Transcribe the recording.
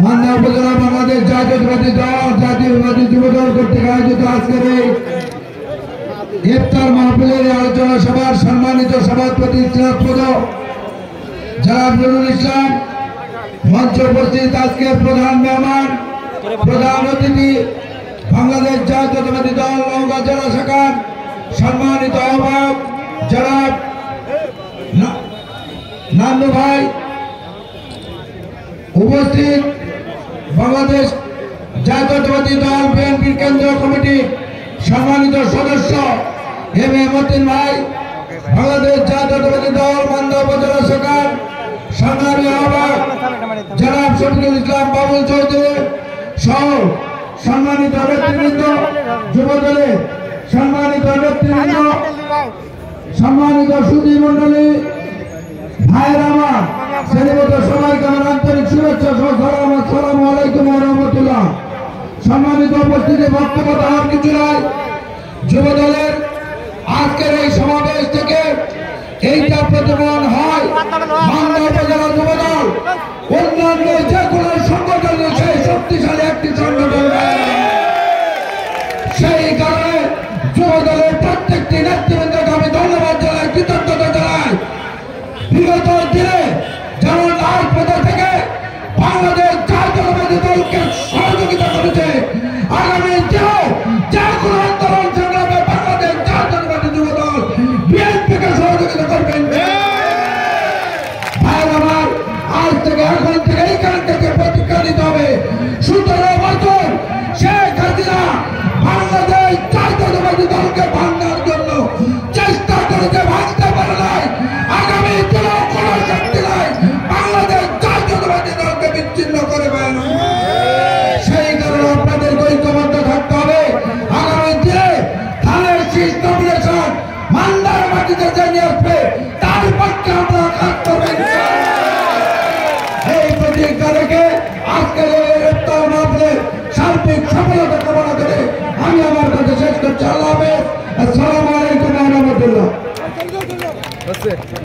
মান্দা উপজেলা বাংলাদেশ জাতীয়তাবাদী দল জাতীয়তাবাদী যুবদল কর্তৃক আয়োজিত আজকের এই ইফতার মাহফিলের আলোচনা সভার সম্মানিত সভাপতি জনাব নুরুল ইসলাম, মঞ্চে উপস্থিত আজকের প্রধান মেহমান প্রধান অতিথি বাংলাদেশ জাতীয়তাবাদী দল নওগাঁ জেলা শাখার সম্মানিত আহ্বায়ক জনাব নান্নু ভাই, উপস্থিত বাংলাদেশ জাতীয়তাবাদী দল বিএনপির কেন্দ্রীয় কমিটির সম্মানিত সদস্য এম এ মতিন ভাই, বাংলাদেশ জাতীয়তাবাদী দল মান্দা উপজেলা শাখার সংগ্রামী আহ্বায়ক জনাব শফিকুল ইসলাম বাবুল চৌধুরী সহ সম্মানিত নেতৃবৃন্দ, যুবদলের সম্মানিত নেতৃবৃন্দ, সম্মানিত সুধী মন্ডলী, ভাইয়ের আমার শ্রেণীবদ্ধ সবাইকে আমার আন্তরিক শুভেচ্ছা সহ আসসালামু আলাইকুম ওয়া রাহমাতুল্লাহ। সম্মানিত উপস্থিতি, বক্তব্য দেওয়ার কিছু নাই। যুবদলের আজকের এই সমাবেশ থেকে এইটা প্রতিফলন হয় মান্দা উপজেলা যুবদল অন্যান্য যে কোনো সংগঠনের সেই শক্তিশালী একটি সংগঠন। সেই কারণে যুবদলের প্রত্যেকটি নেতৃবৃন্দকে আমি ধন্যবাদ জানাই, কৃতজ্ঞতা জানাই। বিগত দিনে যেমন রাজপথ থেকে বাংলাদেশ জাতীয়তাবাদী দলকে সহযোগিতা করেছে, আগামী দিনেও যে কোনো আন্দোলন সংগ্রামে বাংলাদেশ জাতীয়তাবাদী যুবদল বিএনপিকে সহযোগিতা করবেন। ভাই আমার, আজ থেকে এখন থেকে এইখান থেকে প্রতিজ্ঞা নিতে হবে, 17 বছর শেখ হাসিনা বাংলাদেশ জাতীয়তাবাদী দলকে ভাঙার জন্য চেষ্টা করেছে, ভাঙতে পারে নাই। আগামী দিনেও কোনো শক্তি নাই বাংলাদেশ জাতীয়তাবাদী দলকে বিচ্ছিন্ন করে বেড়ানো। সেই কারণে আপনাদের ঐক্যবদ্ধ থাকতে হবে। আগামী দিনে ধানের শীষ নমিনেশন মান্দার মাটিতে জানিয়ে আসবে, তার পক্ষে আমরা কাজ করবেন। এই প্রতিজ্ঞা রেখে আজকের এই ইফতার মাহফিলের সার্বিক সফলতা কামনা করে আমি আমার কাছে শেষ করছি। আল্লাহ হাফেজ। আসসালামু আলাইকুম ওয়া রাহমাতুল্লাহ।